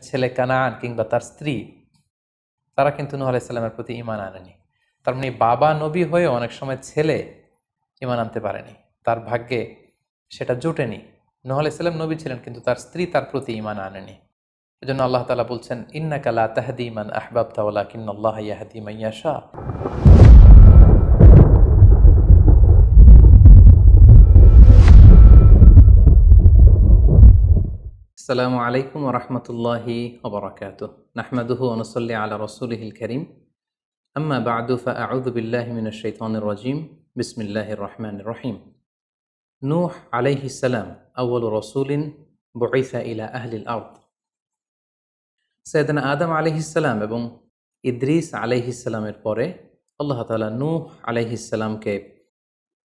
ছেলে কানান কিংবা তার স্ত্রী, তারা কিন্তু নূহ আলাইহিস সালামের প্রতি ঈমান আনেনি। তার মানে বাবা নবী হয়ে অনেক সময় ছেলে ঈমান আনতে পারেনি, তার ভাগ্যে সেটা জোটেনি। নূহ আলাইহিস সালাম নবী ছিলেন, কিন্তু তার স্ত্রী তার প্রতি ঈমান আনেনি। এজন্য আল্লাহ তাআলা বলছেন, ইন্নাকা লা তাহদি মান আহবাবতা ওয়ালাকিন্নাল্লাহা ইয়াহদি মান ইয়াশা। আসসালামু আলাইকুম ওয়া রাহমাতুল্লাহি ওয়া বারাকাতুহু। নাহমাদুহু ওয়া নুসাল্লি আলা রাসূলিহিল কারীম। আম্মা বা'দু ফাআউযু বিল্লাহি মিনাশ শাইতানির রাজীম। বিসমিল্লাহির রহমানির রহিম। নূহ আলাইহিস সালাম আউয়ালু রাসূলিন বুইসা ইলা আহলিল আরদ। সাইয়েদনা আদম আলাইহিস সালাম এবং ইদ্রিস আলাইহিস সালামের পরে আল্লাহ তাআলা নূহ আলাইহিস সালামকে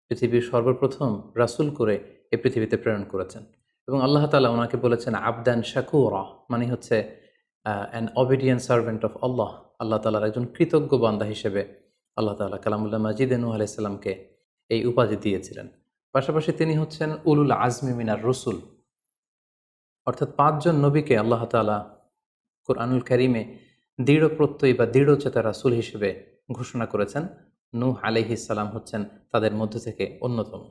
পৃথিবীর সর্বপ্রথম রাসূল করে এই পৃথিবীতে প্রেরণ করেছেন। এবং আল্লাহ তাআলা ওনাকে বলেছেন আবদান শাকুরা, মানে হচ্ছে অ্যান অবিডিয়েন্ট সার্ভেন্ট অফ আল্লাহ। আল্লাহ তাআলার একজন কৃতজ্ঞ বান্দা হিসেবে আল্লাহ তাআলা কালামুল্লাহ মাজিদে নূহ আলাইহিস সালামকে এই উপাধি দিয়েছিলেন। পাশাপাশি তিনি হচ্ছেন উলুল আজমি মিনার রসুল, অর্থাৎ 5 জন নবীকে আল্লাহ তাআলা কুরআনুল কারীমে দৃঢ় প্রত্যয়ী বা দৃঢ়চেতা রাসূল হিসেবে ঘোষণা করেছেন। নূহ আলাইহিস সালাম হচ্ছেন তাদের মধ্য থেকে অন্যতম।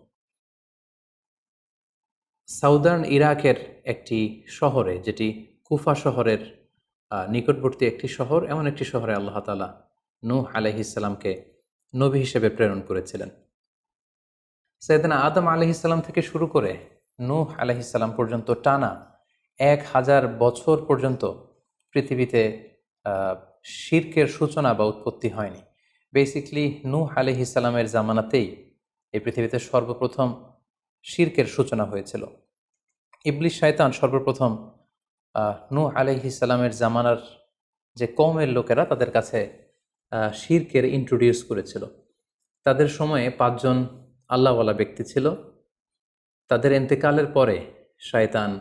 সাউদার্ন ইরাকের একটি শহরে, যেটি কুফা শহরের নিকটবর্তী একটি শহর, এমন একটি শহরে আল্লাহ তাআলা নূহ আলাইহিস সালামকে নবী হিসেবে প্রেরণ করেছিলেন। সাইয়েদনা আদম আলাইহিস সালাম থেকে শুরু করে নূহ আলাইহিস সালাম পর্যন্ত টানা 1000 বছর পর্যন্ত পৃথিবীতে শিরকের সূচনা বা উৎপত্তি হয়নি। বেসিকলি নূহ আলাইহিস সালামের জামানাতেই এই পৃথিবীতে সর্বপ্রথম শিরকের সূচনা হয়েছিল। ইবলিস শয়তান সর্বপ্রথম নূহ আলাইহিস সালামের জামানার যে কওমের লোকেরা, তাদের কাছে শিরকের ইন্ট্রোডিউস করেছিল। তাদের সময়ে 5 জন আল্লাহওয়ালা ব্যক্তি ছিল। তাদের ইন্তেকালের পরে শয়তান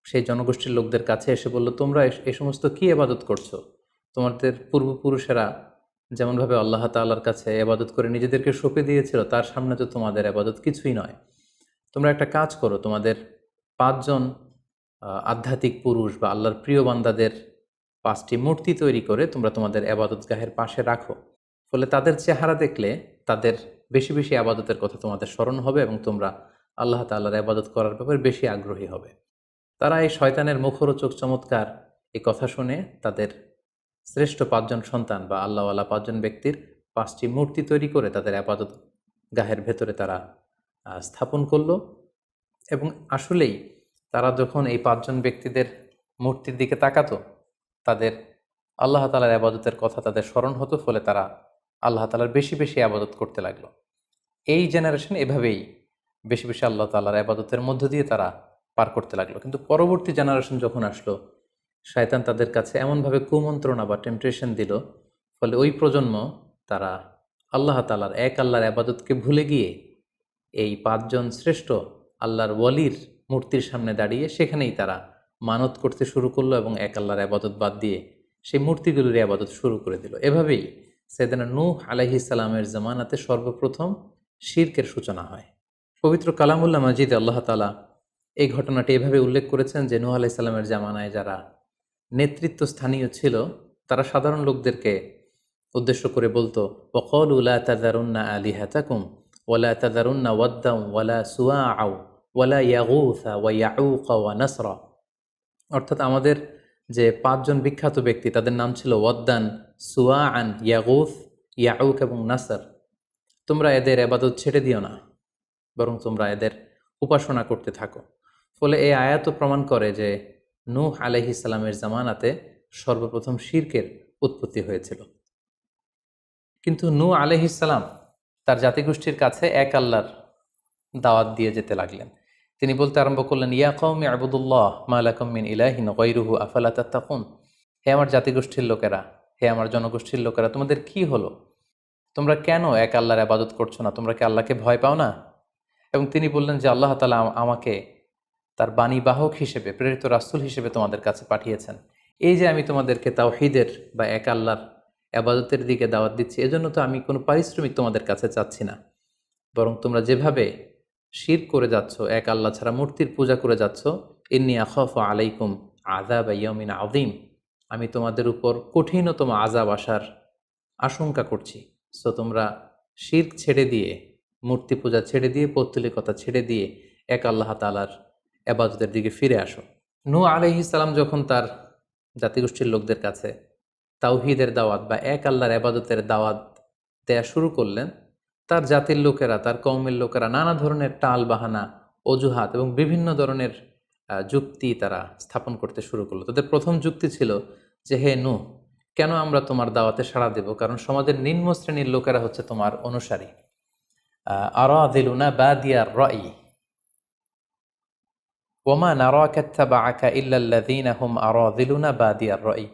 সেই জনগোষ্ঠীর লোকদের কাছে এসে বলল, তোমরা এই সমস্ত কি ইবাদত করছো? তোমাদের পূর্বপুরুষেরা যেমনভাবে আল্লাহ তাআলার কাছে ইবাদত করে নিজেদেরকে সঁপে দিয়েছিল, তার সামনে তো তোমাদের ইবাদত কিছুই নয়। তোমরা একটা কাজ করো, তোমাদের 5 জন আধ্যাত্মিক পুরুষ বা আল্লাহর প্রিয় বান্দাদের 5টি মূর্তি তৈরি করে তোমরা তোমাদের ইবাদতগাহের পাশে রাখো। ফলে তাদের চেহারা দেখলে তাদের বেশি বেশি ইবাদতের কথা তোমাদের স্মরণ হবে এবং তোমরা আল্লাহ তাআলার ইবাদত করার ব্যাপারে বেশি আগ্রহী হবে। তারা এই শয়তানের মুখরোচক চমৎকার এই কথা শুনে তাদের শ্রেষ্ঠ 5 জন সন্তান বা আল্লাহওয়ালা 5 জন ব্যক্তির 5টি মূর্তি তৈরি করে তাদের ইবাদত গাহের ভেতরে তারা স্থাপন করলো। এবং আসলেই তারা যখন এই 5 জন ব্যক্তিদের মূর্তির দিকে তাকাতো, তাদের আল্লাহ তাআলার ইবাদতের কথা তাদের স্মরণ হতো, ফলে তারা আল্লাহ তাআলার বেশি বেশি ইবাদত করতে লাগলো। এই জেনারেশন এভাবেই বেশি বেশি আল্লাহ তাআলার ইবাদতের মধ্য দিয়ে তারা পার করতে লাগলো। কিন্তু পরবর্তী জেনারেশন যখন আসলো, শয়তান তাদের কাছে এমনভাবে কুমন্ত্রণা বা টেম্পটেশন দিল, ফলে ওই প্রজন্ম তারা আল্লাহ তাআলার এক আল্লাহর ইবাদতকে ভুলে গিয়ে এই 5 জন শ্রেষ্ঠ আল্লাহর ওয়ালির মূর্তির সামনে দাঁড়িয়ে সেখানেই তারা মানত করতে শুরু করলো এবং এক আল্লাহর ইবাদত বাদ দিয়ে সেই মূর্তিগুলোর ইবাদত শুরু করে দিল। এভাবেই সাইয়েদনা নূহ আলাইহিস সালামের জামানাতে সর্বপ্রথম শিরকের সূচনা হয়। পবিত্র কালামুল্লাহ মাজিদে আল্লাহ তাআলা এই ঘটনাটি এভাবে উল্লেখ করেছেন যে নূহ আলাইহিস সালামের জামানায় যারা নেতৃত্ব স্থানীয় ছিল, তারা সাধারণ লোকদেরকে উদ্দেশ্য করে বলতো, ওয়াকালু লা তাযারুন্না আলিহাতাকুম ওয়ালা তাযারুন্না ওয়াদ্দাম ওয়ালা সুওয়াআ ওয়ালা ইয়াগুসা ওয়া ইয়াউকা ওয়া নাসরা। অর্থাৎ আমাদের যে 5 জন বিখ্যাত ব্যক্তি, তাদের নাম ছিল ওয়াদ্দান, সুওয়াআন, ইয়াগুস, ইয়াউক এবং নাসর। তোমরা এদের ইবাদত ছেড়ে দিও না, বরং তোমরা এদের উপাসনা করতে থাকো। ফলে এই আয়াত প্রমাণ করে যে নূহ আলাইহিস সালামের জামানাতে সর্বপ্রথম শিরকের উৎপত্তি হয়েছিল। কিন্তু নূহ আলাইহিস সালাম তার জাতিগোষ্ঠীর কাছে এক আল্লাহর দাওয়াত দিয়ে যেতে লাগলেন। তিনি বলতে আরম্ভ করলেন, ইয়া কওমি আবুদুল্লাহ মা লাকুম মিন ইলাহিন গায়রুহু আফালা তাত্তাকুন। হে আমার জাতিগোষ্ঠীর লোকেরা, হে আমার জনগোষ্ঠীর লোকেরা, তোমাদের কি হলো? তোমরা কেন এক আল্লাহর ইবাদত করছো না? তোমরা কি আল্লাহকে ভয় পাও না? এবং তিনি বললেন যে আল্লাহ তাআলা আমাকে তার বাণীবাহক হিসেবে, প্রেরিত রাসূল হিসেবে তোমাদের কাছে পাঠিয়েছেন। এই যে আমি তোমাদেরকে তাওহীদের বা এক আল্লাহর ইবাদতের দিকে দাওয়াত দিচ্ছি, এজন্য তো আমি কোনো পারিশ্রমিক তোমাদের কাছে চাচ্ছি না, বরং তোমরা যেভাবে শিরক করে যাচ্ছ, এক আল্লাহ ছাড়া মূর্তির পূজা করে যাচ্ছ, ইন্নী আখাফু আলাইকুম আযাব ইয়াউমিন আযীম, আমি তোমাদের উপর কঠিনতম আযাব আসার আশঙ্কা করছি। সো তোমরা শিরক ছেড়ে দিয়ে, মূর্তি পূজা ছেড়ে দিয়ে, পৌত্তলিকতা ছেড়ে দিয়ে এক আল্লাহ তাআলার ইবাদতের দিকে ফিরে আসো। নূহ আলাইহিস সালাম যখন তার জাতিগোষ্ঠীর লোকদের কাছে তাওহীদের দাওয়াত বা এক আল্লাহর ইবাদতের দাওয়াত দেয়া শুরু করলেন, তার জাতির লোকেরা, তার কওমের লোকেরা নানা ধরনের টাল বাহানা, অজুহাত এবং বিভিন্ন ধরনের যুক্তি তারা স্থাপন করতে শুরু করলো। তাদের প্রথম যুক্তি ছিল যে, হে নূহ, কেন আমরা তোমার দাওয়াতে সাড়া দেব? কারণ সমাজের নিম্ন শ্রেণীর লোকেরা হচ্ছে তোমার অনুসারী। আরাযিলুনা বাদিয়ার রাই ওমা নারাকা ইত্তাবাআকা ইল্লাল্লাযীনা হুম আরাযিলুনা বাদিয়ার রাই।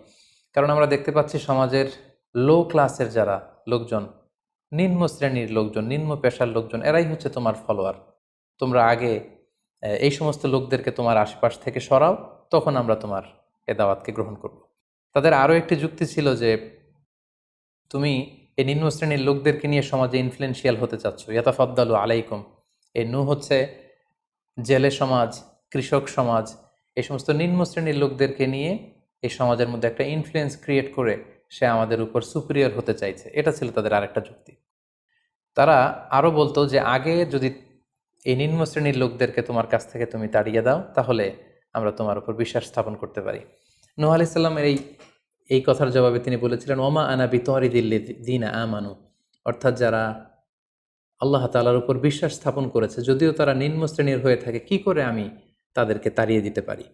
কারণ আমরা দেখতে পাচ্ছি সমাজের লো ক্লাসের যারা লোকজন, নিম্ন শ্রেণীর লোকজন, নিম্ন পেশার লোকজন, এরাই হচ্ছে তোমার ফলোয়ার। তোমরা আগে এই সমস্ত লোকদেরকে তোমার আশপাশ থেকে সরাও, তখন আমরা তোমার এ দাওয়াতকে গ্রহণ করব। তাদের আরও একটি যুক্তি ছিল যে, তুমি এই নিম্ন শ্রেণীর লোকদেরকে নিয়ে সমাজে ইনফ্লুয়েন্সিয়াল হতে চাচ্ছ। ইয়াতাফাদ্দালু আলাইকুম, এই নূহ হচ্ছে জেলে সমাজ, কৃষক সমাজ, এই সমস্ত নিম্ন শ্রেণীর লোকদেরকে নিয়ে এই সমাজের মধ্যে একটা ইনফ্লুয়েন্স ক্রিয়েট করে সে আমাদের উপর সুপিরিয়র হতে চাইছে। এটা ছিল তাদের আরেকটা যুক্তি। তারা আরও বলতো যে, আগে যদি এই নিম্ন শ্রেণীর লোকদেরকে তোমার কাছ থেকে তুমি তাড়িয়ে দাও, তাহলে আমরা তোমার উপর বিশ্বাস স্থাপন করতে পারি। নূহ আলাইহিস সালামের এই কথার জবাবে তিনি বলেছিলেন, ওমা আনা বিতারিদিল্লাযীনা আমানু, অর্থাৎ যারা আল্লাহ তাআলার উপর বিশ্বাস স্থাপন করেছে, যদিও তারা নিম্ন শ্রেণীর হয়ে থাকে, কি করে আমি তাদেরকে তাড়িয়ে দিতে পারি?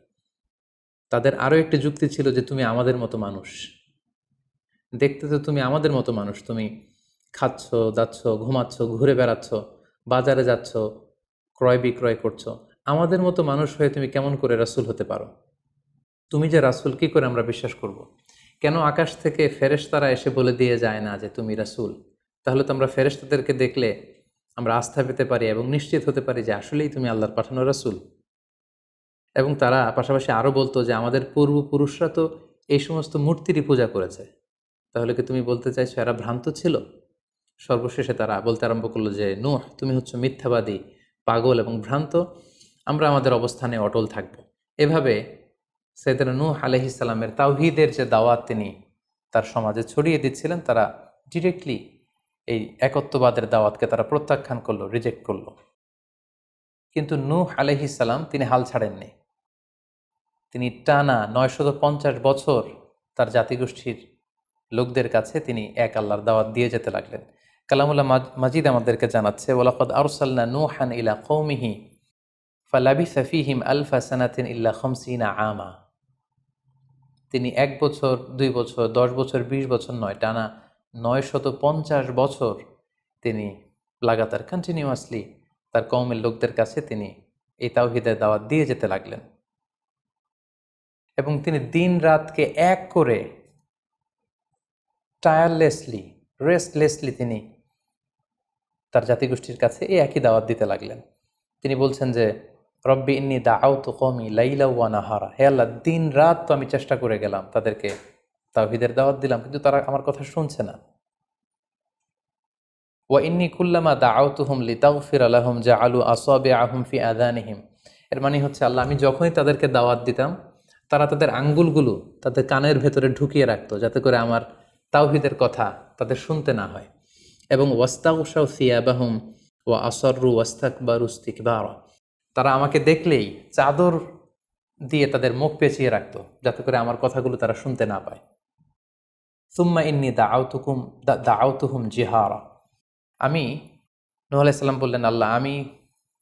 তাদের আরও একটি যুক্তি ছিল যে, তুমি আমাদের মতো মানুষ, দেখতে তো তুমি আমাদের মতো মানুষ, তুমি খাচ্ছ, দাচ্ছ, ঘুমাচ্ছ, ঘুরে বেড়াচ্ছ, বাজারে যাচ্ছ, ক্রয় বিক্রয় করছো, আমাদের মতো মানুষ হয়ে তুমি কেমন করে রাসূল হতে পারো? তুমি যে রাসূল, কি করে আমরা বিশ্বাস করব? কেন আকাশ থেকে ফেরেশতারা এসে বলে দিয়ে যায় না যে তুমি রাসূল? তাহলে তো আমরা ফেরেশতাদেরকে দেখলে আমরা আস্থা পেতে পারি এবং নিশ্চিত হতে পারি যে আসলেই তুমি আল্লাহর পাঠানো রাসূল। এবং তারা পাশাপাশি আরও বলতো যে, আমাদের পূর্বপুরুষরা তো এই সমস্ত মূর্তিরই পূজা করেছে, তাহলে কি তুমি বলতে চাইছো এরা ভ্রান্ত ছিল? সর্বশেষে তারা বলতে আরম্ভ করলো যে, নূহ, তুমি হচ্ছে মিথ্যাবাদী, পাগল এবং ভ্রান্ত, আমরা আমাদের অবস্থানে অটল থাকব। এভাবে সাইয়েদনা নূহ আলাইহিস সালামের তাওহীদের যে দাওয়াত তিনি তার সমাজে ছড়িয়ে দিচ্ছিলেন, তারা ডিরেক্টলি এই একত্ববাদের দাওয়াতকে তারা প্রত্যাখ্যান করলো, রিজেক্ট করলো। কিন্তু নূহ আলাইহিস সালাম তিনি হাল ছাড়েননি। তিনি টানা ৯৫০ বছর তার জাতিগোষ্ঠীর লোকদের কাছে তিনি এক আল্লাহর দাওয়াত দিয়ে যেতে লাগলেন। কালামুল্লাহ মাজিদ আমাদেরকে জানাচ্ছে, ওয়ালাকাদ আরসালনা নূহান ইলা কওমিহি ফালাবিসা ফীহিম আলফা সানাতিন ইল্লা ৫০ আমা। তিনি ১ বছর, ২ বছর, ১০ বছর, ২০ বছর নয়, টানা ৯৫০ বছর তিনি লাগাতার কন্টিনিউয়াসলি তার কওমের লোকদের কাছে তিনি এই তাওহীদের দাওয়াত দিয়ে যেতে লাগলেন। এবং তিনি দিন রাতকে এক করে টায়ারলেসলি, রেস্টলেসলি তিনি তার জাতিগোষ্ঠীর কাছে এই একই দাওয়াত দিতে লাগলেন। তিনি বলছেন যে, রব্বি ইন্নী দাআউতু কওমি লাইলা ওয়া নাহারা, হে আল্লাহ, দিন রাত তো আমি চেষ্টা করে গেলাম, তাদেরকে তাওহীদের দাওয়াত দিলাম, কিন্তু তারা আমার কথা শুনছে না। ওয়া ইন্নী কুল্লামা দাআউতুহুম লিতাগফিরা লাহুম জাআলু আসাবিআহুম ফি আযানিহিম। এর মানে হচ্ছে, আল্লাহ, আমি যখনই তাদেরকে দাওয়াত দিতাম, তারা তাদের আঙ্গুলগুলো তাদের কানের ভেতরে ঢুকিয়ে রাখতো, যাতে করে আমার তাওহীদের কথা তাদের শুনতে না হয়। এবং ওয়াস্তাগশাউ সিয়াবাহুম ওয়া আসররু ওয়াস্তাকবারু ইস্তিকবারা, তারা আমাকে দেখলেই চাদর দিয়ে তাদের মুখ পেঁচিয়ে রাখতো, যাতে করে আমার কথাগুলো তারা শুনতে না পায়। সুম্মা ইন্নী দাআউতুহুম জিহারা। আমি, নূহ আলাইহিস সালাম বললেন, আল্লাহ, আমি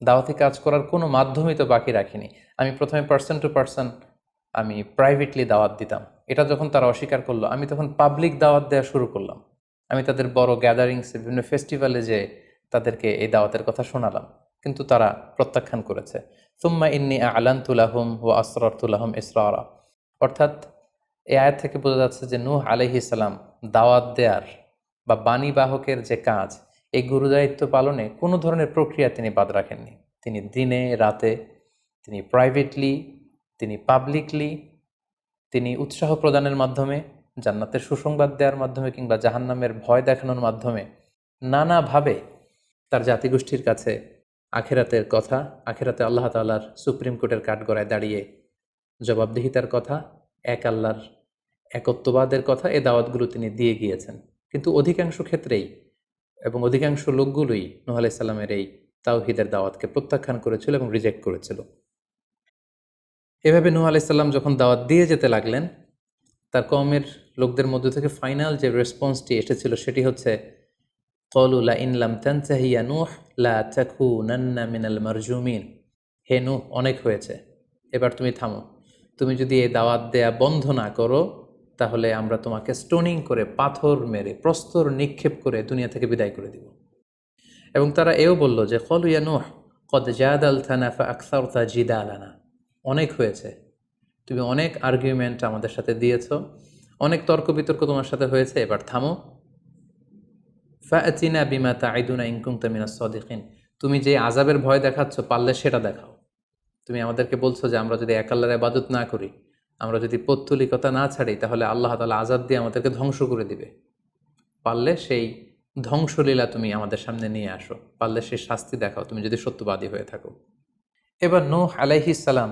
দাওয়াতি কাজ করার কোনো মাধ্যমই তো বাকি রাখিনি। আমি প্রথমে পার্সন টু পার্সন আমি প্রাইভেটলি দাওয়াত দিতাম। এটা যখন তারা অস্বীকার করলো, আমি তখন পাবলিক দাওয়াত দেওয়া শুরু করলাম। আমি তাদের বড় গ্যাদারিংসে, বিভিন্ন ফেস্টিভ্যালে যে তাদেরকে এই দাওয়াতের কথা শোনালাম, কিন্তু তারা প্রত্যাখ্যান করেছে। সুম্মা ইন্নী আ'লানতু লাহুম ওয়া আসরারতু লাহুম ইসরারা। অর্থাৎ এই আয়াত থেকে বোঝা যাচ্ছে যে, নূহ আলাইহিস সালাম দাওয়াত দেয়ার বা বাণী বাহকের যে কাজ, এই গুরুদায়িত্ব পালনে কোনো ধরনের প্রক্রিয়া তিনি বাদ রাখেননি। তিনি দিনে রাতে, তিনি প্রাইভেটলি, তিনি পাবলিকলি, তিনি উৎসাহ প্রদানের মাধ্যমে, জান্নাতের সুসংবাদ দেওয়ার মাধ্যমে, কিংবা জাহান্নামের ভয় দেখানোর মাধ্যমে নানাভাবে তার জাতিগোষ্ঠীর কাছে আখেরাতের কথা, আখেরাতে আল্লাহ তাআলার সুপ্রিম কোর্টের কাঠগড়ায় দাঁড়িয়ে জবাবদিহিতার কথা, এক আল্লাহর একত্ববাদের কথা, এই দাওয়াতগুলো তিনি দিয়ে গিয়েছেন। কিন্তু অধিকাংশ ক্ষেত্রেই এবং অধিকাংশ লোকগুলোই নূহ আলাইহিস সালামের এই তাওহীদের দাওয়াতকে প্রত্যাখ্যান করেছিল এবং রিজেক্ট করেছিল। এভাবে নূহ আলাইহিস সালাম যখন দাওয়াত দিয়ে যেতে লাগলেন, তার কওমের লোকদের মধ্য থেকে ফাইনাল যে রেসপন্সটি এসেছিল সেটি হচ্ছে, ক্বালু লাইন লাম তানতাহি ইয়া নূহ লা তাকুনান্না মিনাল মারজুমিন। হে নূহ, অনেক হয়েছে, এবার তুমি থামো। তুমি যদি এই দাওয়াত দেয়া বন্ধ না করো, তাহলে আমরা তোমাকে স্টোনিং করে, পাথর মেরে, প্রস্তর নিক্ষেপ করে দুনিয়া থেকে বিদায় করে দিব। এবং তারা এও বলল যে, ক্বালু ইয়া নূহ ক্বাদ জাদালতানা ফাআকসারতা জিদালানা। অনেক হয়েছে, তুমি অনেক আর্গুমেন্ট আমাদের সাথে দিয়েছ, অনেক তর্ক বিতর্ক তোমার সাথে হয়েছে, এবার থামো। ফাআতিনা বিমা তাইদুনা ইন কুনতা মিনাস সাদিকিন। তুমি যে আযাবের ভয় দেখাচ্ছ, পারলে সেটা দেখাও। তুমি আমাদেরকে বলছো যে আমরা যদি এক আল্লাহর ইবাদত না করি, আমরা যদি পৌত্তলিকতা না ছাড়ি, তাহলে আল্লাহ তাআলা আযাব দিয়ে আমাদেরকে ধ্বংস করে দিবে। পারলে সেই ধ্বংসলীলা তুমি আমাদের সামনে নিয়ে আসো, পারলে সেই শাস্তি দেখাও, তুমি যদি সত্যবাদী হয়ে থাকো। এবার নূহ আলাইহিস সালাম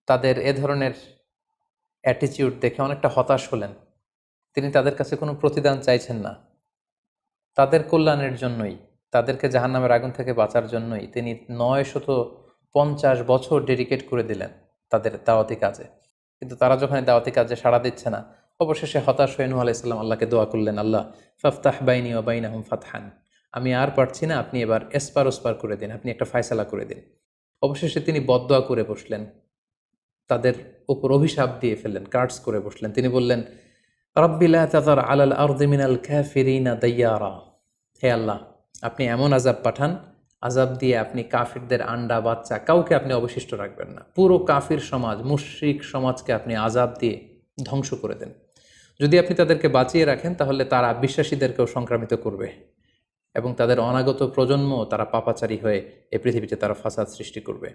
তাদের এ ধরনের অ্যাটিটিউড দেখে অনেকটা হতাশ হলেন। তিনি তাদের কাছে কোনো প্রতিদান চাইছেন না, তাদের কল্যাণের জন্যই, তাদেরকে জাহান্নামের আগুন থেকে বাঁচার জন্যই তিনি 950 বছর ডেডিকেট করে দিলেন তাদের দাওয়াতি কাজে। কিন্তু তারা যখন এই দাওয়াতি কাজে সাড়া দিচ্ছে না, অবশেষে হতাশ হয়ে নূহ আলাইহিস সালাম আল্লাহকে দোয়া করলেন, আল্লাহ ফাফতাহ বাইনি ওয়া বাইনাহুম ফাতহান। আমি আর পারছি না, আপনি এবার এসপার ওসপার করে দিন, আপনি একটা ফায়সালা করে দিন। অবশেষে তিনি বদদোয়া করে বসলেন, তাদের উপর অভিশাপ দিয়ে ফেললেন, কার্ডস করে বসলেন। তিনি বললেন, রাব্বি লা তাযার আলাল আরদি মিনাল কাফিরিনা দাইয়ারা। হে আল্লাহ, আপনি এমন আযাব পাঠান, আযাব দিয়ে আপনি কাফিরদের আন্ডা বাচ্চা কাউকে আপনি অবশিষ্ট রাখবেন না। পুরো কাফির সমাজ, মুশরিক সমাজকে আপনি আযাব দিয়ে ধ্বংস করে দেন। যদি আপনি তাদেরকে বাঁচিয়ে রাখেন, তাহলে তারা বিশ্বাসীদেরকেও সংক্রামিত করবে এবং তাদের অনাগত প্রজন্ম তারা পাপাচারী হয়ে এই পৃথিবীতে তারা ফাসাদ সৃষ্টি করবে।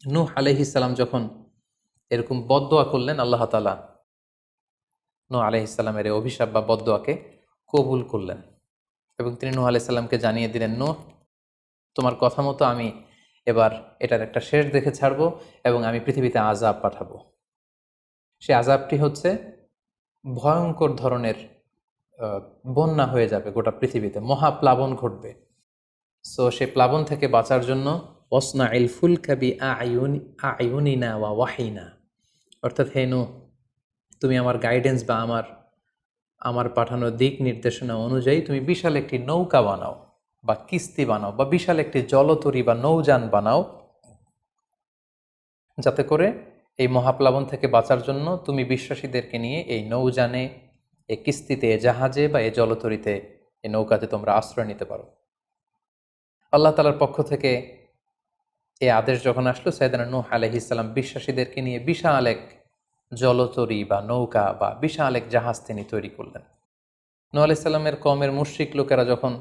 নূহ আলাইহিস সালাম যখন এরকম বদদোয়া করলেন, আল্লাহ তাআলা নূহ আলাইহিস সালামের এই অভিশাপ বা বদদোয়াকে কবুল করলেন এবং তিনি নূহ আলাইহিস সালামকে জানিয়ে দিলেন, নূহ, তোমার কথা মতো আমি এবার এটার একটা শেষ দেখে ছাড়বো এবং আমি পৃথিবীতে আযাব পাঠাবো। সে আযাবটি হচ্ছে ভয়ঙ্কর ধরনের বন্যা হয়ে যাবে গোটা পৃথিবীতে, মহাপ্লাবন ঘটবে। সো সে প্লাবন থেকে বাঁচার জন্য ওয়াসনাইল ফুলকা বিআইউনিনা ওয়া ওয়াহিনা, অর্থাৎ হে নূহ, তুমি আমার গাইডেন্স বা আমার পাঠানো দিক নির্দেশনা অনুযায়ী তুমি বিশাল একটি নৌকা বানাও বা কিস্তি বানাও বা বিশাল একটি জলতরী বা নৌযান বানাও, যাতে করে এই মহাপ্লাবন থেকে বাঁচার জন্য তুমি বিশ্বাসীদেরকে নিয়ে এই নৌযানে, এই কিস্তিতে, জাহাজে বা এই জলতরীতে, এই নৌকাতে তোমরা আশ্রয় নিতে পারো। আল্লাহ তাআলার পক্ষ থেকে এই আদেশ যখন আসলো, সাইয়েদনা নূহ আলাইহিস সালাম বিশ্বাসীদেরকে নিয়ে বিশাল এক জলতরী বা নৌকা বা বিশাল এক জাহাজ তিনি তৈরি করলেন। নূহ আলাইহিস সালামের কওমের মুশরিক লোকেরা যখন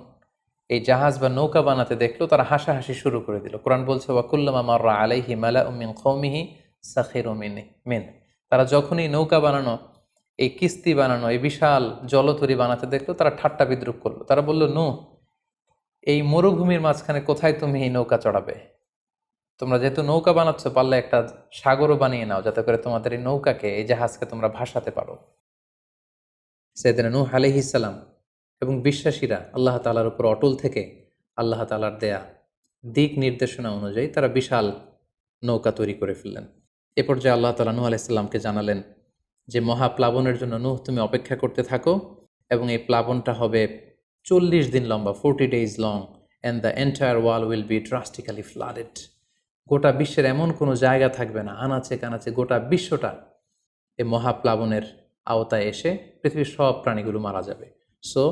এই জাহাজ বা নৌকা বানাতে দেখলো, তারা হাসাহাসি শুরু করে দিল। কোরআন বলছে, ওয়া কুল্লামা মাররা আলাইহি মালাউম মিন কওমিহি সাখিরু মিন। তারা যখনই নৌকা বানানো, এই কিস্তি বানানো, এই বিশাল জলতরী বানাতে দেখলো, তারা ঠাট্টা বিদ্রুপ করলো। তারা বলল, নূহ, এই মরুভূমির মাঝখানে কোথায় তুমি এই নৌকা চড়াবে? তোমরা যেহেতু নৌকা বানাচ্ছ, পারলে একটা সাগরও বানিয়ে নাও, যাতে করে তোমাদের এই নৌকাকে, এই জাহাজকে তোমরা ভাসাতে পারো। সাইয়েদনা নূহ আলাইহিস সালাম এবং বিশ্বাসীরা আল্লাহ তাআলার উপর অটল থেকে আল্লাহ তাআলার দেয়া দিক নির্দেশনা অনুযায়ী তারা বিশাল নৌকা তৈরি করে ফেললেন। এ পর্যায়ে আল্লাহ তাআলা নূহ আলাইহিস সালামকে জানালেন যে, মহাপ্লাবনের জন্য নূহ তুমি অপেক্ষা করতে থাকো এবং এই প্লাবনটা হবে 40 দিন লম্বা, 40 days long, and the entire wall will be drastically flooded. গোটা বিশ্বের এমন কোনো জায়গা থাকবে না, আনাচে কানাচে গোটা বিশ্বটা এই মহাপ্লাবনের আওতায় এসে পৃথিবীর সব প্রাণীগুলো মারা যাবে। সো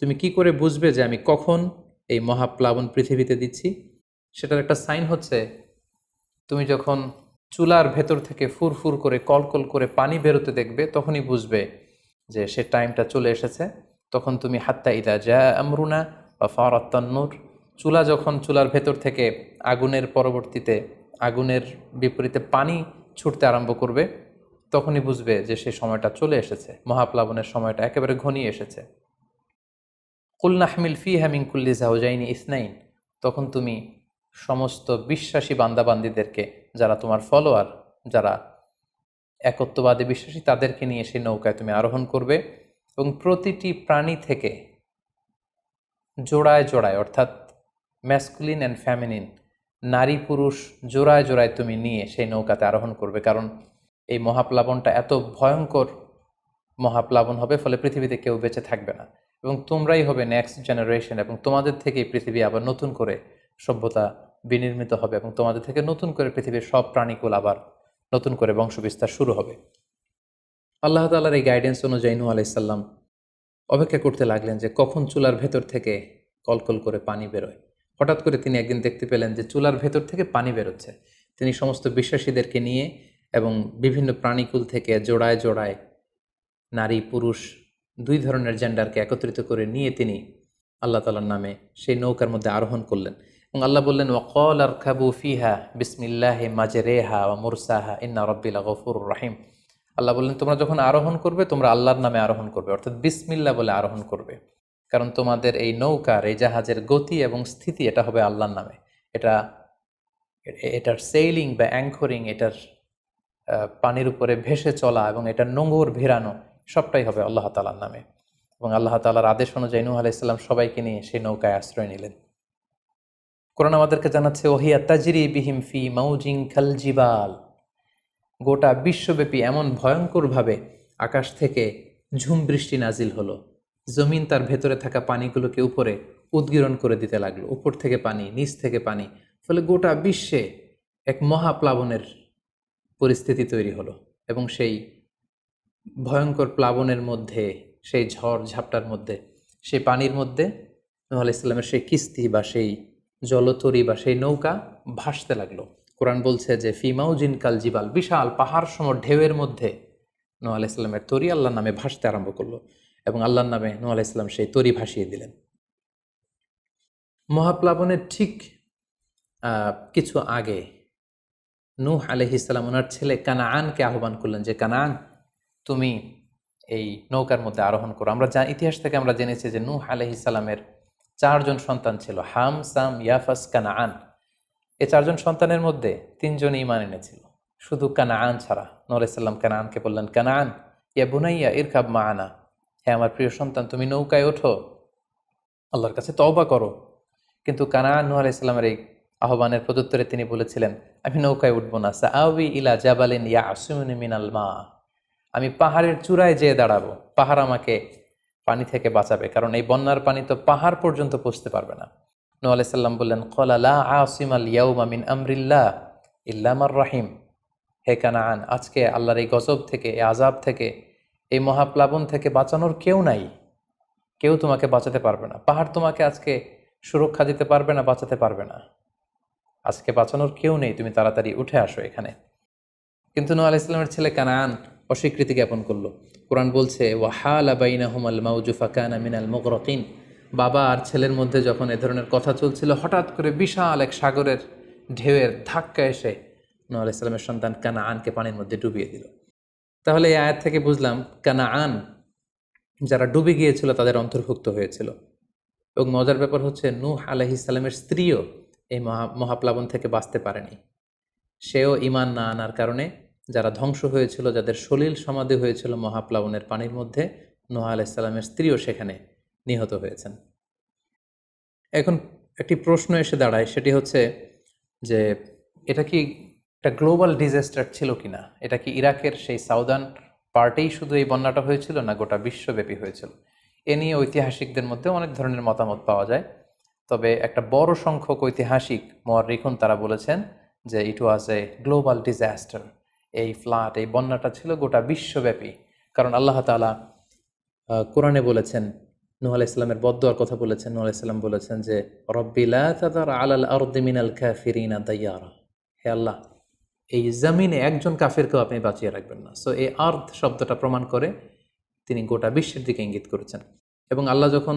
তুমি কি করে বুঝবে যে আমি কখন এই মহাপ্লাবন পৃথিবীতে দিচ্ছি? সেটার একটা সাইন হচ্ছে, তুমি যখন চুলার ভেতর থেকে ফুরফুর করে, কলকল করে পানি বেরোতে দেখবে, তখনই বুঝবে যে সে টাইমটা চলে এসেছে। তখন তুমি হাত্তা ইদা জা আমরুনা বা ফারাত তান্নুর, চুলার ভেতর থেকে আগুনের পরবর্তীতে, আগুনের বিপরীতে পানি ছুটতে আরম্ভ করবে, তখনই বুঝবে যে সে সময়টা চলে এসেছে, মহাপ্লাবনের সময়টা একেবারে ঘনিয়ে এসেছে। কুল নাহমিল ফিহা মিন কুল্লি যাওজাইনি ইসনাইন, তখন তুমি সমস্ত বিশ্বাসী বান্দাবান্দিদেরকে, যারা তোমার ফলোয়ার, যারা একত্ববাদে বিশ্বাসী তাদেরকে নিয়ে সেই নৌকায় তুমি আরোহণ করবে এবং প্রতিটি প্রাণী থেকে জোড়ায় জোড়ায়, অর্থাৎ ম্যাসকুলিন অ্যান্ড ফ্যামিনিন, নারী পুরুষ জোড়ায় জোড়ায় তুমি নিয়ে সেই নৌকাতে আরোহণ করবে, কারণ এই মহাপ্লাবনটা এত ভয়ঙ্কর মহাপ্লাবন হবে, ফলে পৃথিবীতে কেউ বেঁচে থাকবে না এবং তোমরাই হবে নেক্সট জেনারেশন, এবং তোমাদের থেকেই পৃথিবী আবার নতুন করে সভ্যতা বিনির্মিত হবে এবং তোমাদের থেকে নতুন করে পৃথিবীর সব প্রাণীকুল আবার নতুন করে বংশবিস্তার শুরু হবে। আল্লাহ তাআলার এই গাইডেন্স অনুযায়ী নূহ আলাইহিস সালাম অপেক্ষা করতে লাগলেন যে কখন চুলার ভেতর থেকে কলকল করে পানি বেরোয়। হঠাৎ করে তিনি একদিন দেখতে পেলেন যে চুলার ভেতর থেকে পানি বেরোচ্ছে। তিনি সমস্ত বিশ্বাসীদেরকে নিয়ে এবং বিভিন্ন প্রাণীকুল থেকে জোড়ায় জোড়ায় নারী পুরুষ দুই ধরনের জেন্ডারকে একত্রিত করে নিয়ে তিনি আল্লাহ তাআলার নামে সেই নৌকার মধ্যে আরোহণ করলেন এবং আল্লাহ বললেন, ওয়াকাল আরকাবু ফিহা বিসমিল্লাহি মাজরেহা ওয়া মুরসাহা ইন্না রাব্বি লাগফুরুর রাহিম। আল্লাহ বললেন, তোমরা যখন আরোহণ করবে তোমরা আল্লাহর নামে আরোহণ করবে, অর্থাৎ বিসমিল্লাহ বলে আরোহণ করবে, কারণ তোমাদের এই নৌকার এই জাহাজের গতি এবং স্থিতি এটা হবে আল্লাহর নামে। এটার সেইলিং বা অ্যাঙ্করিং, এটার পানির উপরে ভেসে চলা এবং এটার নোঙর ভিড়ানো সবটাই হবে আল্লাহ তাআলার নামে। এবং আল্লাহ তাআলার আদেশ অনুযায়ী নূহ আলাইহিস সালাম সবাইকে নিয়ে সেই নৌকায় আশ্রয় নিলেন। কোরআন আমাদেরকে জানাচ্ছে, ওহিয়া তাজরি বিহিম ফি মাউজিন কাল জিবাল, গোটা বিশ্বব্যাপী এমন ভয়ঙ্করভাবে আকাশ থেকে ঝুম বৃষ্টি নাজিল হলো, জমিন তার ভেতরে থাকা পানিগুলোকে উপরে উদ্গীরণ করে দিতে লাগলো, উপর থেকে পানি নিচ থেকে পানি, ফলে গোটা বিশ্বে এক মহাপ্লাবনের পরিস্থিতি তৈরি হলো। এবং সেই ভয়ঙ্কর প্লাবনের মধ্যে, সেই ঝড় ঝাপটার মধ্যে, সেই পানির মধ্যে নূহ আলাইহিস সালামের সেই কিস্তি বা সেই জলতরী বা সেই নৌকা ভাসতে লাগলো। কোরআন বলছে যে ফি মাউজিন কাল জিবাল, বিশাল পাহাড় সম ঢেউয়ের মধ্যে নূহ আলাইহিস সালামের তরী আল্লাহর নামে ভাসতে আরম্ভ করলো এবং আল্লাহর নামে নূহ আলাইহিস সালাম সেই তরী ভাসিয়ে দিলেন। মহাপ্লাবনের ঠিক কিছু আগে নূহ আলাইহিস সালাম ওনার ছেলে কানাআনকে আহ্বান করলেন যে, কানাআন, তুমি এই নৌকার মধ্যে আরোহণ করো। আমরা ইতিহাস থেকে আমরা জেনেছি যে নূহ আলাইহিস সালামের 4 জন সন্তান ছিল, হাম, সাম, ইয়াফাস, কানাআন। এই 4 জন সন্তানের মধ্যে 3 জন ঈমান এনেছিল, শুধু কানাআন ছাড়া। নূহ আলাইহিস সালাম কানাআনকে বললেন, কানাআন ইয়া বুনাইয়া ইরকাব মাআনা, হে আমার প্রিয় সন্তান, তুমি নৌকায় ওঠো, আল্লাহর কাছে তওবা করো। কিন্তু কানাআন নূহ আলাইহিস সালামের এই আহ্বানের প্রত্যুত্তরে তিনি বলেছিলেন, আমি নৌকায় উঠবো না, সাআবি ইলা জাবালিন ইয়াসিমুনি মিনাল মা, আমি পাহাড়ের চূড়ায় যেয়ে দাঁড়াবো, পাহাড় আমাকে পানি থেকে বাঁচাবে, কারণ এই বন্যার পানি তো পাহাড় পর্যন্ত পৌঁছতে পারবে না। নূহ আলাইহিস সালাম বললেন, ক্বালা লা আসিমাল ইয়াউমা মিন আমরিল্লাহ ইল্লা মার রাহিম, হে কানাআন, আজকে আল্লাহর এই গজব থেকে, এই আযাব থেকে, এই মহাপ্লাবন থেকে বাঁচানোর কেউ নাই, কেউ তোমাকে বাঁচাতে পারবে না। পাহাড় তোমাকে আজকে সুরক্ষা দিতে পারবে না, বাঁচাতে পারবে না, আজকে বাঁচানোর কেউ নেই, তুমি তাড়াতাড়ি উঠে আসো এখানে। কিন্তু নূহ আলাইহিস সালামের ছেলে কানাআন অস্বীকৃতি জ্ঞাপন করলো। কোরআন বলছে, ওয়াহালা বাইনাহুমাল মাউজু ফাকানা মিনাল মুগরাকিন, বাবা আর ছেলের মধ্যে যখন এ ধরনের কথা চলছিল, হঠাৎ করে বিশাল এক সাগরের ঢেউয়ের ধাক্কা এসে নূহ আলাইহিস সালামের সন্তান কানাআনকে পানির মধ্যে ডুবিয়ে দিল। তাহলে এই আয়াত থেকে বুঝলাম কানাআন যারা ডুবে গিয়েছিল তাদের অন্তর্ভুক্ত হয়েছিল। এবং মজার ব্যাপার হচ্ছে, নূহ আলাইহিস সালামের স্ত্রীও এই মহাপ্লাবন থেকে বাঁচতে পারেনি। সেও ঈমান না আনার কারণে যারা ধ্বংস হয়েছিল, যাদের সলিল সমাধি হয়েছিল মহাপ্লাবনের পানির মধ্যে, নূহ আলাইহিস সালামের স্ত্রীও সেখানে নিহত হয়েছেন। এখন একটি প্রশ্ন এসে দাঁড়ায়, সেটি হচ্ছে যে এটা কি একটা গ্লোবাল ডিজাস্টার ছিল কিনা? এটা কি ইরাকের সেই সাউদার্ন পার্টেই শুধু এই বন্যাটা হয়েছিল, না গোটা বিশ্বব্যাপী হয়েছিল? এ নিয়ে ঐতিহাসিকদের মধ্যে অনেক ধরনের মতামত পাওয়া যায়। তবে একটা বড় সংখ্যক ঐতিহাসিক মুআররিখুন তারা বলেছেন যে ইট ওয়াজ এ গ্লোবাল ডিজাস্টার। এই ফ্লাড, এই বন্যাটা ছিল গোটা বিশ্বব্যাপী, কারণ আল্লাহ তাআলা কোরআনে বলেছেন, নূহ আলাইহিস সালামের বদদুয়ার কথা বলেছেন। নূহ আলাইহিস সালাম বলেছেন যে, রব্বি লা তাযার আলাল আরদি মিনাল কাফিরিনা দাইয়ারা, হে আল্লাহ, এই জমিনে একজন কাফিরকেও আপনি বাঁচিয়ে রাখবেন না। সো এই আর্থ শব্দটা প্রমাণ করে তিনি গোটা বিশ্বের দিকে ইঙ্গিত করেছেন। এবং আল্লাহ যখন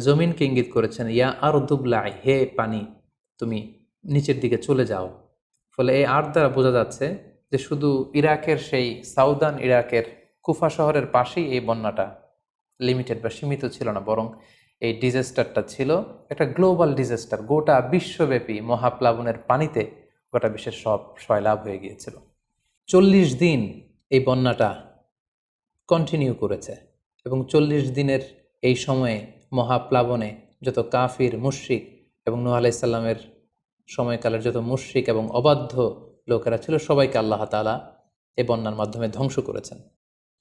জমিনকে ইঙ্গিত করেছেন, ইয়া আরদুবলাই, হে পানি তুমি নিচের দিকে চলে যাও, ফলে এই আর্থ দ্বারা বোঝা যাচ্ছে যে শুধু ইরাকের সেই সাউদার্ন ইরাকের কুফা শহরের পাশেই এই বন্যাটা লিমিটেড বা সীমিত ছিল না, বরং এই ডিজাস্টারটা ছিল একটা গ্লোবাল ডিজাস্টার। গোটা বিশ্বব্যাপী মহাপ্লাবনের পানিতে গোটা বিশ্বের সব সয়লাভ হয়ে গিয়েছিল। 40 দিন এই বন্যাটা কন্টিনিউ করেছে এবং 40 দিনের এই সময়ে মহাপ্লাবনে যত কাফির মুশরিক এবং নূহ আলাইহিস সালামের সময়কালের যত মুশরিক এবং অবাধ্য লোকেরা ছিল সবাইকে আল্লাহ তাআলা এই বন্যার মাধ্যমে ধ্বংস করেছেন।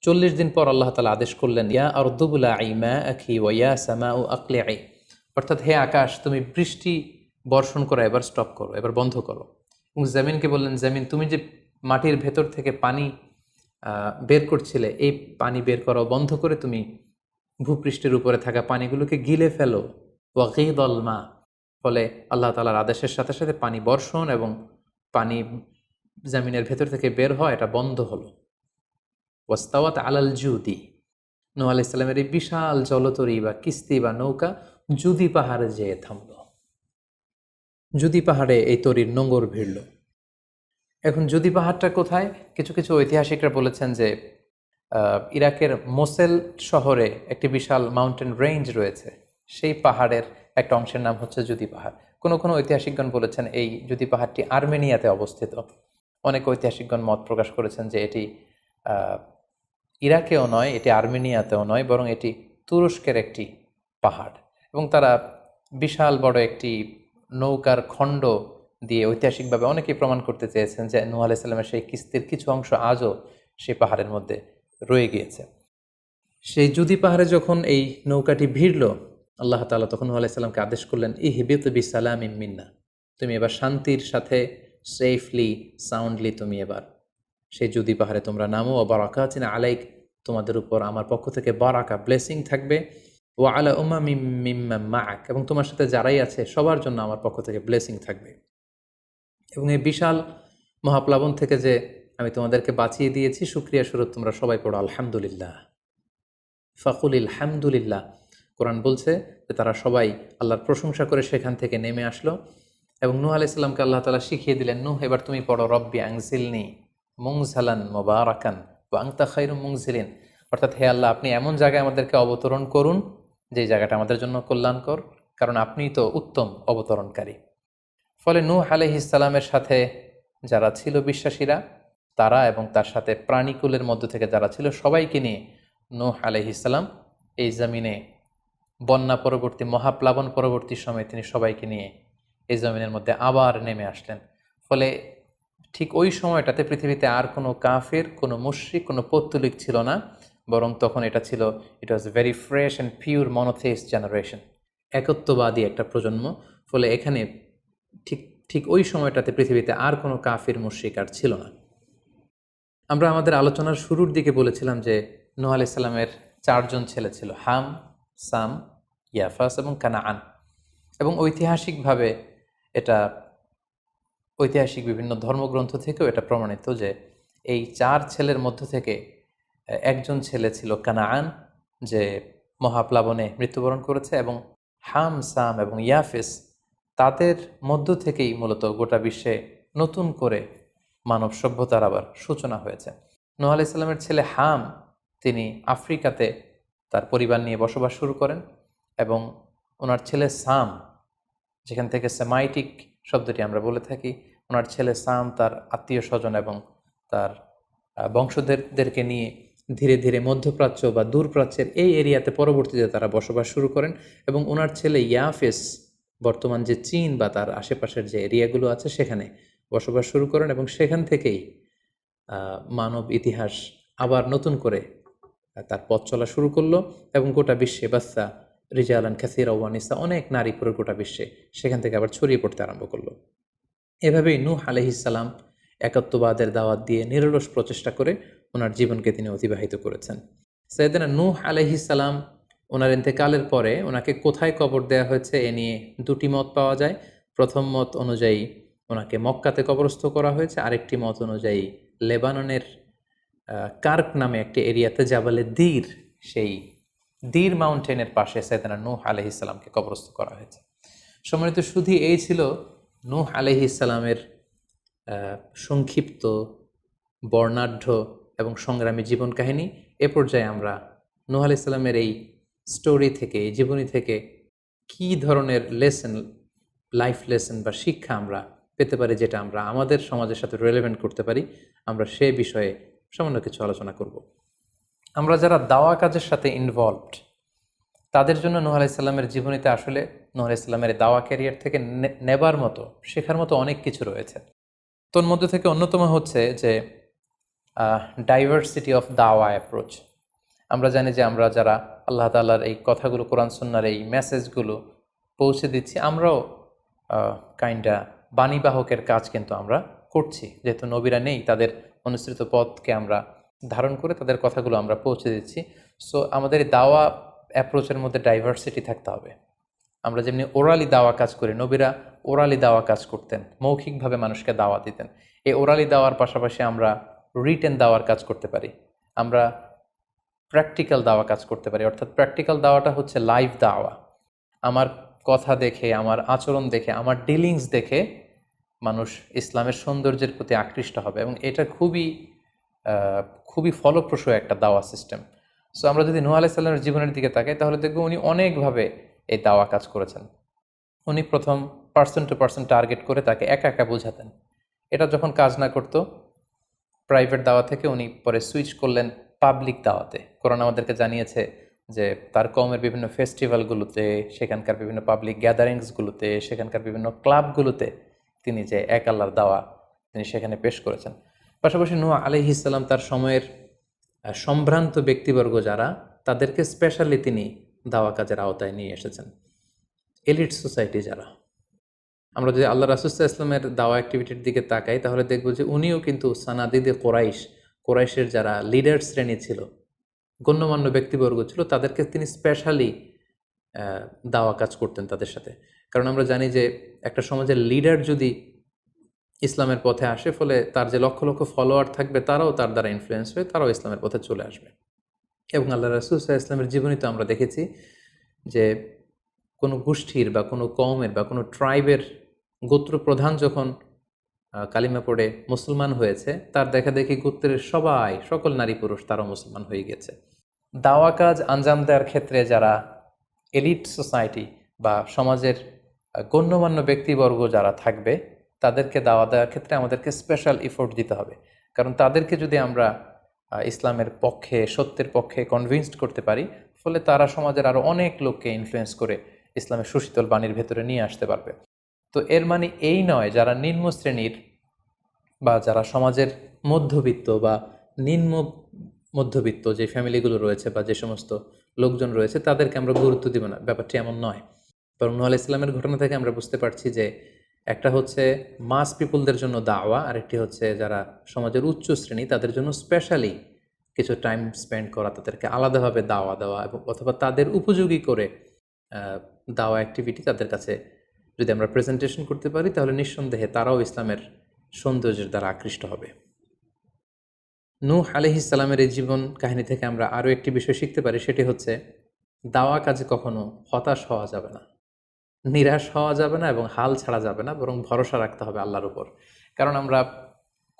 40 দিন পর আল্লাহ তাআলা আদেশ করলেন, ইয়া আরদু বুলাঈ মাআকি ওয়া ইয়া সামাউ আকলিঈ, অর্থাৎ হে আকাশ তুমি বৃষ্টি বর্ষণ করা এবার স্টপ করো, এবার বন্ধ করো। এবং জমিনকে বললেন, জমিন তুমি যে মাটির ভেতর থেকে পানি বের করছিলে, এই পানি বের করা বন্ধ করে তুমি ভূপৃষ্ঠের উপরে থাকা পানিগুলোকে গিলে ফেলো। ওয়াগীদাল মা, ফলে আল্লাহ তাআলার আদেশের সাথে সাথে পানি বর্ষণ এবং পানি জমিনের ভেতর থেকে বের হয় এটা বন্ধ হলো। ওয়াস্তাওয়াত আলাল জুদি, নূহ আলাইহিস সালামের এই বিশাল জলতরী বা কিস্তি বা নৌকা জুদি পাহাড়ে যেয়ে থামল। জুদি পাহাড়ে এই তরীর নোঙর ভিড়ল। এখন জুদি পাহাড়টা কোথায়? কিছু কিছু ঐতিহাসিকরা বলেছেন যে ইরাকের মোসেল শহরে একটি বিশাল মাউন্টেন রেঞ্জ রয়েছে, সেই পাহাড়ের একটা অংশের নাম হচ্ছে জুদি পাহাড়। কোনো কোনো ঐতিহাসিকগণ বলেছেন এই জুদি পাহাড়টি আর্মেনিয়াতে অবস্থিত। অনেক ঐতিহাসিকগণ মত প্রকাশ করেছেন যে এটি ইরাকেও নয়, এটি আর্মেনিয়াতেও নয়, বরং এটি তুরস্কের একটি পাহাড়। এবং তারা বিশাল বড় একটি নৌকার খণ্ড দিয়ে ঐতিহাসিকভাবে অনেকেই প্রমাণ করতে চেয়েছেন যে নূহ আলাইহিস সালামের সেই কিস্তির কিছু অংশ আজও সেই পাহাড়ের মধ্যে রয়ে গিয়েছে। সেই জুদি পাহাড়ে যখন এই নৌকাটি ভিড়ল, আল্লাহ তাআলা তখন নূহ আলাইহিস সালামকে আদেশ করলেন, ইহবিত বিসালামিন মিন্না, তুমি এবার শান্তির সাথে সেফলি সাউন্ডলি তুমি এবার সেই জুদি পাহাড়ে তোমরা নামো। ও বারাকাতিন আলাইক, তোমাদের উপর আমার পক্ষ থেকে বারাকা ব্লেসিং থাকবে। ও আলা উমামিম মিম্মান মাআক, এবং তোমার সাথে যারাই আছে সবার জন্য আমার পক্ষ থেকে ব্লেসিং থাকবে। এবং এই বিশাল মহাপ্লাবন থেকে যে আমি তোমাদেরকে বাঁচিয়ে দিয়েছি, শুকরিয়া স্বরূপ তোমরা সবাই পড়ো আলহামদুলিল্লাহ। ফাকুলিল হামদুলিল্লাহ। কোরআন বলছে যে তারা সবাই আল্লাহর প্রশংসা করে সেখান থেকে নেমে আসলো এবং নূহ আলাইহিস সালামকে আল্লাহ তাআলা শিখিয়ে দিলেন, নূহ এবার তুমি পড়ো রব্বি আনজিলনি মুনজালান মুবারাকান ওয়া আনতা খায়রুম মুনজিলিন, অর্থাৎ হে আল্লাহ আপনি এমন জায়গায় আমাদেরকে অবতরণ করুন যে জায়গাটা আমাদের জন্য কল্যাণকর, কারণ আপনিই তো উত্তম অবতরণকারী। ফলে নূহ আলাইহিস সালামের সাথে যারা ছিল বিশ্বাসীরা, তারা এবং তার সাথে প্রাণীকুলের মধ্য থেকে যারা ছিল সবাইকে নিয়ে নূহ আলাইহিস সালাম এই জমিনে বন্যা পরবর্তী মহাপ্লাবন পরবর্তী সময়ে তিনি সবাইকে নিয়ে এই জমিনের মধ্যে আবার নেমে আসলেন। ফলে ঠিক ওই সময়টাতে পৃথিবীতে আর কোনো কাফের, কোনো মুশরিক, কোনো পৌত্তলিক ছিল না, বরং তখন এটা ছিল, it was very fresh and pure monotheist generation, একত্ববাদী একটা প্রজন্ম। ফলে এখানে ঠিক ঠিক ওই সময়টাতে পৃথিবীতে আর কোনো কাফির মুশরিক আর ছিল না। আমরা আমাদের আলোচনার শুরুর দিকে বলেছিলাম যে নূহ আলাইহিস সালামের 4 জন ছেলে ছিল, হাম, সাম, ইয়াফাস এবং কানাআন। এবং ঐতিহাসিকভাবে এটা ঐতিহাসিক বিভিন্ন ধর্মগ্রন্থ থেকেও এটা প্রমাণিত যে এই 4 ছেলের মধ্য থেকে একজন ছেলে ছিল কানাআন, যে মহাপ্লাবনে মৃত্যুবরণ করেছে, এবং হাম, সাম এবং ইয়াফেস, তাদের মধ্য থেকেই মূলত গোটা বিশ্বে নতুন করে মানব সভ্যতার আবার সূচনা হয়েছে। নূহ আলাইহিস সালামের ছেলে হাম, তিনি আফ্রিকাতে তার পরিবার নিয়ে বসবাস শুরু করেন, এবং ওনার ছেলে সাম, যেখান থেকে সেমাইটিক শব্দটি আমরা বলে থাকি, ওনার ছেলে সাম তার আত্মীয় স্বজন এবং তার বংশধরদেরকে নিয়ে ধীরে ধীরে মধ্যপ্রাচ্য বা দূরপ্রাচ্যের এই এরিয়াতে পরবর্তীতে তারা বসবাস শুরু করেন। এবং ওনার ছেলে ইয়াফেস বর্তমান যে চীন বা তার আশেপাশের যে এরিয়াগুলো আছে সেখানে বসবাস শুরু করেন, এবং সেখান থেকেই মানব ইতিহাস আবার নতুন করে তার পথ চলা শুরু করলো, এবং গোটা বিশ্বে বাচ্চা রিজালান কাসীরা ওয়া নিসা, অনেক নারী পুরো গোটা বিশ্বে সেখান থেকে আবার ছড়িয়ে পড়তে আরম্ভ করলো। এভাবেই নূহ আলাইহিস সালাম একত্ববাদের দাওয়াত দিয়ে নিরলস প্রচেষ্টা করে ওনার জীবনকে তিনি অতিবাহিত করেছেন। সাইয়েদনা নূহ আলাইহিস সালাম ওনার ইন্তেকালের পরে ওনাকে কোথায় কবর দেওয়া হয়েছে এ নিয়ে 2টি মত পাওয়া যায়। প্রথম মত অনুযায়ী ওনাকে মক্কাতে কবরস্থ করা হয়েছে, আরেকটি মত অনুযায়ী লেবাননের কার্ক নামে একটি এরিয়াতে জাবালে দীর, সেই দীর মাউন্টেনের পাশে সাইয়েদনা নূহ আলাইহিস সালামকে কবরস্থ করা হয়েছে। সম্মানিত সুধী, এই ছিল নূহ আলাইহিস সালামের সংক্ষিপ্ত, বর্ণাঢ্য এবং সংগ্রামী জীবন কাহিনী। এ পর্যায়ে আমরা নূহ আলাইহিস সালামের এই স্টোরি থেকে, এই জীবনী থেকে কী ধরনের লেসন, লাইফ লেসন বা শিক্ষা আমরা পেতে পারি, যেটা আমরা আমাদের সমাজের সাথে রেলেভেন্ট করতে পারি, আমরা সে বিষয়ে সামান্য কিছু আলোচনা করব। আমরা যারা দাওয়া কাজের সাথে ইনভলভড, তাদের জন্য নূহ আলাইহিস-সালামের জীবনীতে আসলে নূহ আলাইহিস-সালামের দাওয়া ক্যারিয়ার থেকে নেবার মতো, শেখার মতো অনেক কিছু রয়েছে। তোর মধ্যে থেকে অন্যতম হচ্ছে যে ডাইভার্সিটি অফ দাওয়া অ্যাপ্রোচ। আমরা জানি যে আমরা যারা আল্লাহ তাআলার এই কথাগুলো, কোরআন সুন্নাহর এই মেসেজগুলো পৌঁছে দিচ্ছি, আমরাও কাইন্ডা বাণীবাহকের কাজ কিন্তু আমরা করছি। যেহেতু নবীরা নেই, তাদের অনুসৃত পথকে আমরা ধারণ করে তাদের কথাগুলো আমরা পৌঁছে দিচ্ছি। সো আমাদের এই দাওয়া অ্যাপ্রোচের মধ্যে ডাইভার্সিটি থাকতে হবে। আমরা যেমনি ওরালি দাওয়া কাজ করি, নবীরা ওরালি দাওয়া কাজ করতেন, মৌখিকভাবে মানুষকে দাওয়া দিতেন। এই ওরালি দাওয়ার পাশাপাশি আমরা রিটেন দাওয়ার কাজ করতে পারি, আমরা প্র্যাকটিক্যাল দাওয়া কাজ করতে পারি। অর্থাৎ প্র্যাকটিক্যাল দাওয়াটা হচ্ছে লাইভ দাওয়া। আমার কথা দেখে, আমার আচরণ দেখে, আমার ডিলিংস দেখে মানুষ ইসলামের সৌন্দর্যের প্রতি আকৃষ্ট হবে, এবং এটা খুবই ফলপ্রসূ একটা দাওয়া সিস্টেম। সো আমরা যদি নূহ আলাইহিস সালামের জীবনের দিকে তাকাই, তাহলে দেখব উনি অনেকভাবে এই দাওয়া কাজ করেছেন। উনি প্রথম পার্সন টু পার্সন টার্গেট করে তাকে একা একা বোঝাতেন। এটা যখন কাজ না করতো, প্রাইভেট দাওয়া থেকে উনি পরে সুইচ করলেন পাবলিক দাওয়াতে। কোরআন আমাদেরকে জানিয়েছে যে তার কওমের বিভিন্ন ফেস্টিভ্যালগুলোতে, সেখানকার বিভিন্ন পাবলিক গ্যাদারিংসগুলোতে, সেখানকার বিভিন্ন ক্লাবগুলোতে তিনি যে এক আল্লাহর দাওয়া তিনি সেখানে পেশ করেছেন। পাশাপাশি নূহ আলাইহিস সালাম তার সময়ের সম্ভ্রান্ত ব্যক্তিবর্গ যারা, তাদেরকে স্পেশালি তিনি দাওয়া কাজের আওতায় নিয়ে এসেছেন। এলিট সোসাইটি যারা, আমরা যদি আল্লাহ রাসূল সাল্লাল্লাহু আলাইহি ওয়াসাল্লামের দাওয়া অ্যাক্টিভিটির দিকে তাকাই, তাহলে দেখব যে উনিও কিন্তু সানাদিদে কোরাইশের যারা লিডার শ্রেণী ছিল, গণ্যমান্য ব্যক্তিবর্গ ছিল, তাদেরকে তিনি স্পেশালি দাওয়া কাজ করতেন তাদের সাথে। কারণ আমরা জানি যে একটা সমাজের লিডার যদি ইসলামের পথে আসে, ফলে তার যে লক্ষ লক্ষ ফলোয়ার থাকবে, তারাও তার দ্বারা ইনফ্লুয়েন্স হয়ে তারাও ইসলামের পথে চলে আসবে। এবং আল্লাহ রাসূল সাল্লাল্লাহু আলাইহি ওয়াসাল্লামের জীবনীতে আমরা দেখেছি যে কোনো গোষ্ঠীর বা কোনো কওমের বা কোনো ট্রাইবের গোত্র প্রধান যখন কালিমা পড়ে মুসলমান হয়েছে, তার দেখা দেখি গোত্রের সকল নারী পুরুষ তারাও মুসলমান হয়ে গেছে। দাওয়া কাজ আঞ্জাম দেওয়ার ক্ষেত্রে যারা এলিট সোসাইটি বা সমাজের গণ্যমান্য ব্যক্তিবর্গ যারা থাকবে, তাদেরকে দাওয়া দেওয়ার ক্ষেত্রে আমাদেরকে স্পেশাল এফোর্ট দিতে হবে। কারণ তাদেরকে যদি আমরা ইসলামের পক্ষে, সত্যের পক্ষে কনভিন্সড করতে পারি, ফলে তারা সমাজের আরও অনেক লোককে ইনফ্লুয়েন্স করে ইসলামের সুশীতল বাণীর ভেতরে নিয়ে আসতে পারবে। তো এর মানে এই নয় যারা নিম্ন শ্রেণীর বা যারা সমাজের মধ্যবিত্ত বা নিম্ন মধ্যবিত্ত যে ফ্যামিলিগুলো রয়েছে বা যে সমস্ত লোকজন রয়েছে, তাদেরকে আমরা গুরুত্ব দিব না, ব্যাপারটি এমন নয়। বরং নূহ আলাইহিস সালামের ঘটনা থেকে আমরা বুঝতে পারছি যে একটা হচ্ছে মাস পিপুলদের জন্য দাওয়া, আর একটি হচ্ছে যারা সমাজের উচ্চ শ্রেণী, তাদের জন্য স্পেশালি কিছু টাইম স্পেন্ড করা, তাদেরকে আলাদাভাবে দাওয়া দেওয়া, এবং অথবা তাদের উপযোগী করে দাওয়া অ্যাক্টিভিটি তাদের কাছে যদি আমরা প্রেজেন্টেশন করতে পারি, তাহলে নিঃসন্দেহে তারাও ইসলামের সৌন্দর্যের দ্বারা আকৃষ্ট হবে। নূহ আলাইহিস সালামের এই জীবন কাহিনী থেকে আমরা আরও একটি বিষয় শিখতে পারি, সেটি হচ্ছে দাওয়া কাজে কখনো হতাশ হওয়া যাবে না, নিরাশ হওয়া যাবে না, এবং হাল ছাড়া যাবে না, বরং ভরসা রাখতে হবে আল্লাহর উপর। কারণ আমরা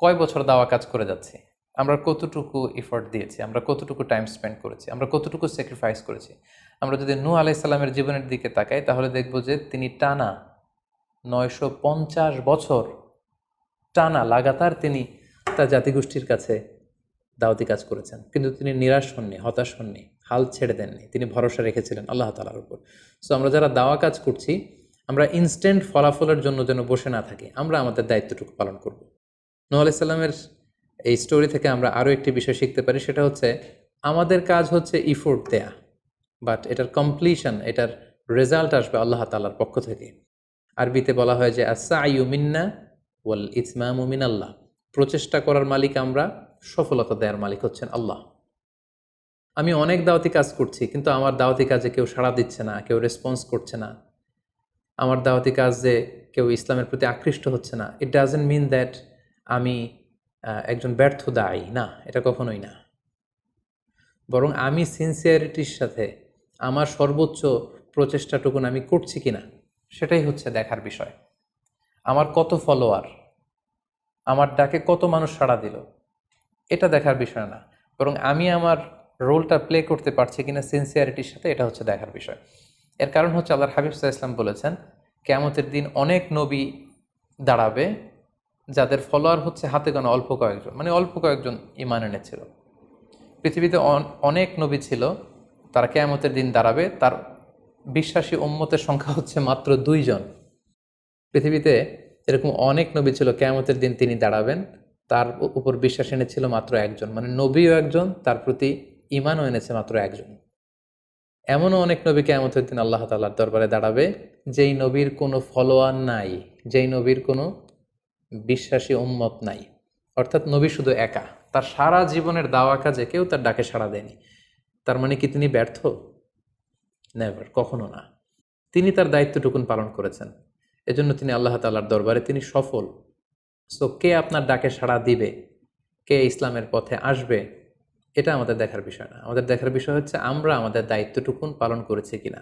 কয় বছর দাওয়া কাজ করে যাচ্ছি, আমরা কতটুকু এফোর্ট দিয়েছি, আমরা কতটুকু টাইম স্পেন্ড করেছি, আমরা কতটুকু স্যাক্রিফাইস করেছি। আমরা যদি নূহ আলাইহিস সালামের জীবনের দিকে তাকাই, তাহলে দেখব যে তিনি টানা 950 বছর টানা লাগাতার তিনি তার জাতিগোষ্ঠীর কাছে দাওয়াতি কাজ করেছেন, কিন্তু তিনি নিরাশ হননি, হতাশ হননি, হাল ছেড়ে দেননি, তিনি ভরসা রেখেছিলেন আল্লাহ তাআলার উপর। সো আমরা যারা দাওয়া কাজ করছি, আমরা ইনস্ট্যান্ট ফলাফলের জন্য যেন বসে না থাকি, আমরা আমাদের দায়িত্বটুকু পালন করব। নূহ আলাইহিস সালামের এই স্টোরি থেকে আমরা আরও একটি বিষয় শিখতে পারি, সেটা হচ্ছে আমাদের কাজ হচ্ছে ইফোর্ট দেয়া, বাট এটার কমপ্লিশন, এটার রেজাল্ট আসবে আল্লাহ তাআলার পক্ষ থেকে। আরবিতে বলা হয় যে আস-সা'য়ু মিন্না ওয়াল ইতমামু মিনাল্লাহ, প্রচেষ্টা করার মালিক আমরা, সফলতা দেওয়ার মালিক হচ্ছেন আল্লাহ। আমি অনেক দাওয়াতি কাজ করছি, কিন্তু আমার দাওয়াতি কাজে কেউ সাড়া দিচ্ছে না, কেউ রেসপন্স করছে না, আমার দাওয়াতি কাজে কেউ ইসলামের প্রতি আকৃষ্ট হচ্ছে না, ইট ডাজন্ট মিন দ্যাট আমি একজন ব্যর্থ দায়ী, না, এটা কখনোই না। বরং আমি সিনসিয়ারিটির সাথে আমার সর্বোচ্চ প্রচেষ্টাটুকুন আমি করছি কিনা, সেটাই হচ্ছে দেখার বিষয়। আমার কত ফলোয়ার, আমার ডাকে কত মানুষ সাড়া দিল, এটা দেখার বিষয় না, বরং আমি আমার রোলটা প্লে করতে পারছি কিনা সিনসিয়ারিটির সাথে, এটা হচ্ছে দেখার বিষয়। এর কারণ হচ্ছে আল্লাহর হাবিব সাল্লাল্লাহু আলাইহি ওয়াসাল্লাম বলেছেন, কিয়ামতের দিন অনেক নবী দাঁড়াবে যাদের ফলোয়ার হচ্ছে হাতে গোনা অল্প কয়েকজন, মানে অল্প কয়েকজন ঈমান এনেছিল। পৃথিবীতে অনেক নবী ছিল, তারা কিয়ামতের দিন দাঁড়াবে, তার বিশ্বাসী উম্মতের সংখ্যা হচ্ছে মাত্র 2 জন। পৃথিবীতে এরকম অনেক নবী ছিল, কিয়ামতের দিন তিনি দাঁড়াবেন, তার উপর বিশ্বাস এনেছিল মাত্র একজন, মানে নবীও একজন, তার প্রতি ঈমানও এনেছে মাত্র একজন। এমনও অনেক নবী কিয়ামতের দিন আল্লাহ তাআলার দরবারে দাঁড়াবে যেই নবীর কোনো ফলোয়ার নাই, যেই নবীর কোনো বিশ্বাসী উম্মত নাই, অর্থাৎ নবী শুধু একা, তার সারা জীবনের দাওয়া কাজে কেউ তার ডাকে সাড়া দেয়নি। তার মানে কি তিনি ব্যর্থ? নেভার, কখনো না। তিনি তার দায়িত্বটুকুন পালন করেছেন, এজন্য তিনি আল্লাহ তাআলার দরবারে তিনি সফল। সো কে আপনার ডাকে সাড়া দিবে, কে ইসলামের পথে আসবে, এটা আমাদের দেখার বিষয় না। আমাদের দেখার বিষয় হচ্ছে আমরা আমাদের দায়িত্বটুকুন পালন করেছি কিনা,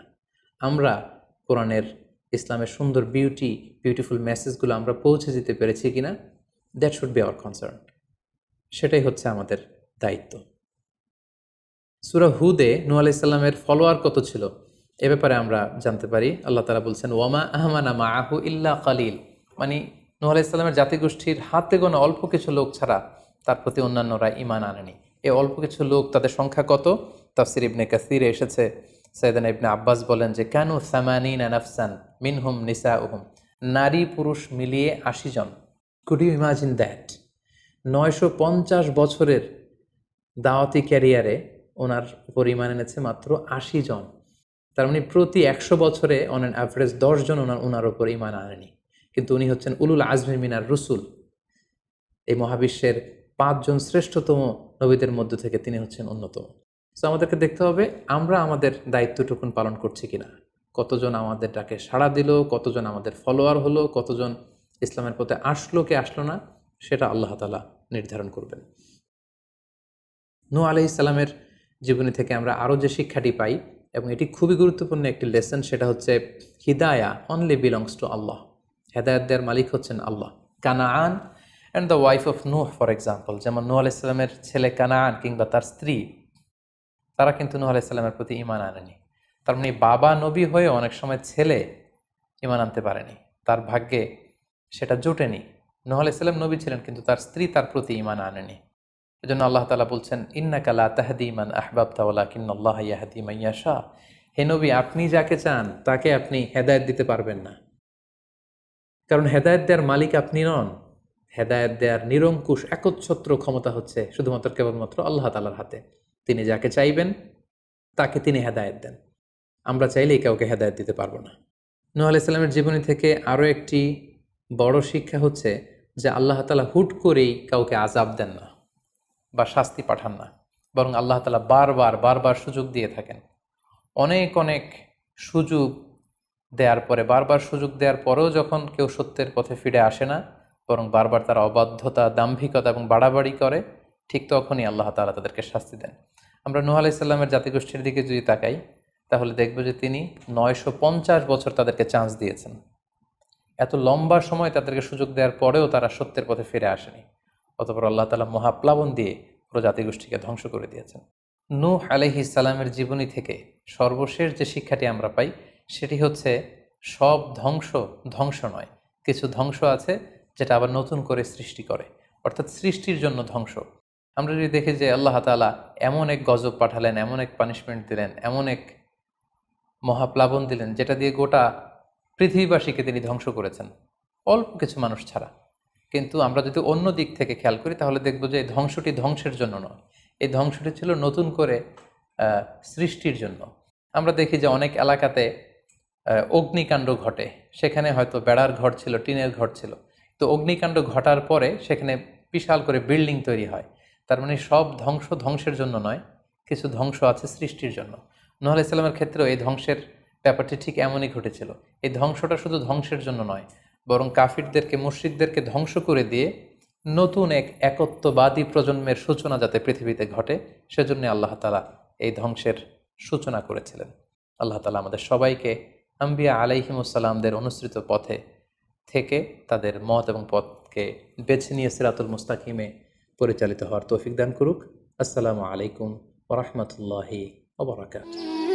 আমরা কোরআনের, ইসলামের সুন্দর বিউটিফুল মেসেজগুলো আমরা পৌঁছে দিতে পেরেছি কিনা। That should be hour concern, সেটাই হচ্ছে আমাদের দায়িত্ব। সূরা হুদে নূহ আলাইহিস সালামের ফলোয়ার কত ছিল এ ব্যাপারে আমরা জানতে পারি। আল্লাহ তাআলা বলছেন, ওয়ামা আহমানা মাআহু ইল্লা কালিল, মানে নূহ আলাইহিস সালামের জাতিগোষ্ঠীর হাতে গোনা অল্প কিছু লোক ছাড়া তার প্রতি অন্যান্যরা ঈমান আনেনি। এই অল্প কিছু লোক, তাদের সংখ্যা কত? তাফসির ইবনে কাসিরে এসেছে, সাইয়েদনা ইবনে আব্বাস বলেন যে কানু সামানিনা নাফসান মিনহুম নিসাউহুম, নারী পুরুষ মিলিয়ে 80 জন। Could you imagine that? 950 বছরের দাওয়াতি ক্যারিয়ারে ওনার উপর ঈমান এনেছে মাত্র 80 জন। তার মানে প্রতি 100 বছরে অন অ্যান অ্যাভারেজ 10 জন ওনার উপর ঈমান আনেনি। কিন্তু উনি হচ্ছেন উলুল আজমি মিনার রুসুল, এই মহাবিশ্বের 5 জন শ্রেষ্ঠতম নবীদের মধ্য থেকে তিনি হচ্ছেন অন্যতম। সো আমাদেরকে দেখতে হবে আমরা আমাদের দায়িত্বটুকুন পালন করছি কিনা, কতজন আমাদের ডাকে সাড়া দিল, কতজন আমাদের ফলোয়ার হলো, কতজন ইসলামের পথে আসলো কে আসলো না, সেটা আল্লাহ তাআলা নির্ধারণ করবেন। নূহ আলাইহিস সালামের জীবনী থেকে আমরা আরও যে শিক্ষাটি পাই, এবং এটি খুবই গুরুত্বপূর্ণ একটি লেসন, সেটা হচ্ছে হিদায়া অনলি বিলংস টু আল্লাহ। হেদায়েত দেওয়ার মালিক হচ্ছেন আল্লাহ। Canaan and the wife of নূহ ফর এক্সাম্পল, যেমন নূহ আলাইহিস সালামের ছেলে কানাআন কিংবা তার স্ত্রী, তারা কিন্তু নূহ আলাইহিস সালামের প্রতি ঈমান আনেনি। তার মানে বাবা নবী হয়ে অনেক সময় ছেলে ঈমান আনতে পারেনি, তার ভাগ্যে সেটা জোটেনি। নূহ আলাইহিস সালাম নবী ছিলেন, কিন্তু তার স্ত্রী তার প্রতি ঈমান আনেনি। এজন্য আল্লাহ তাআলা বলছেন, ইন্নাকা লা তাহদি মান আহবাবতা ওয়ালাকিন্নাল্লাহা ইয়াহদি মান ইয়াশা, হে নবী আপনি যাকে চান তাকে আপনি হেদায়েত দিতে পারবেন না, কারণ হেদায়েত দেওয়ার মালিক আপনি নন। হেদায়েত দেওয়ার নিরঙ্কুশ একচ্ছত্র ক্ষমতা হচ্ছে শুধুমাত্র কেবলমাত্র আল্লাহ তাআলার হাতে। তিনি যাকে চাইবেন তাকে তিনি হেদায়েত দেন, আমরা চাইলেই কাউকে হেদায়েত দিতে পারবো না। নূহ আলাইহিস সালামের জীবনী থেকে আরও একটি বড় শিক্ষা হচ্ছে যে আল্লাহ তাআলা হুট করেই কাউকে আযাব দেন না বা শাস্তি পাঠান না, বরং আল্লাহ তাআলা বারবার সুযোগ দিয়ে থাকেন। অনেক সুযোগ দেওয়ার পরে, বারবার সুযোগ দেওয়ার পরেও যখন কেউ সত্যের পথে ফিরে আসে না, বরং বারবার তারা অবাধ্যতা, দাম্ভিকতা এবং বাড়াবাড়ি করে, ঠিক তখনই আল্লাহ তাআলা তাদেরকে শাস্তি দেন। আমরা নূহ আলাইহিস সালামের জাতিগোষ্ঠীর দিকে যদি তাকাই, তাহলে দেখব যে তিনি 950 বছর তাদেরকে চান্স দিয়েছেন। এত লম্বা সময় তাদেরকে সুযোগ দেওয়ার পরেও তারা সত্যের পথে ফিরে আসেনি। অতঃপর আল্লাহ তাআলা মহাপ্লাবন দিয়ে পুরো জাতিগোষ্ঠীকে ধ্বংস করে দিয়েছেন। নূহ আলাইহিস সালামের জীবনী থেকে সর্বশেষ যে শিক্ষাটি আমরা পাই, সেটি হচ্ছে সব ধ্বংস নয়, কিছু ধ্বংস আছে যেটা আবার নতুন করে সৃষ্টি করে, অর্থাৎ সৃষ্টির জন্য ধ্বংস। আমরা যদি দেখি যে আল্লাহ তাআলা এমন এক গজব পাঠালেন, এমন এক পানিশমেন্ট দিলেন, এমন এক মহাপ্লাবন দিলেন, যেটা দিয়ে গোটা পৃথিবীবাসীকে তিনি ধ্বংস করেছেন, অল্প কিছু মানুষ ছাড়া। কিন্তু আমরা যদি অন্য দিক থেকে খেয়াল করি, তাহলে দেখব যে এই ধ্বংসটি ধ্বংসের জন্য নয়, এই ধ্বংসটি ছিল নতুন করে সৃষ্টির জন্য। আমরা দেখি যে অনেক এলাকাতে অগ্নিকাণ্ড ঘটে, সেখানে হয়তো বেড়ার ঘর ছিল, টিনের ঘর ছিল, তো অগ্নিকাণ্ড ঘটার পরে সেখানে বিশাল করে বিল্ডিং তৈরি হয়। তার মানে সব ধ্বংসের জন্য নয়, কিছু ধ্বংস আছে সৃষ্টির জন্য। নূহ আলাইহিস সালামের ক্ষেত্রেও এই ধ্বংসের ব্যাপারটি ঠিক এমনই ঘটেছিল। এই ধ্বংসটা শুধু ধ্বংসের জন্য নয়, বরং কাফিরদেরকে, মুশরিকদেরকে ধ্বংস করে দিয়ে নতুন এক একত্ববাদী প্রজন্মের সূচনা যাতে পৃথিবীতে ঘটে, সেজন্য আল্লাহ তাআলা এই ধ্বংসের সূচনা করেছিলেন। আল্লাহ তাআলা আমাদের সবাইকে আম্বিয়া আলাইহিমুসসালামদের অনুসৃত পথে থেকে তাদের মত এবং পথকে বেছে নিয়ে সিরাতুল মুস্তাকিমে পরিচালিত হওয়ার তৌফিক দান করুক। আসসালামু আলাইকুম ওয়া রাহমাতুল্লাহি ওয়া বারাকাতুহু।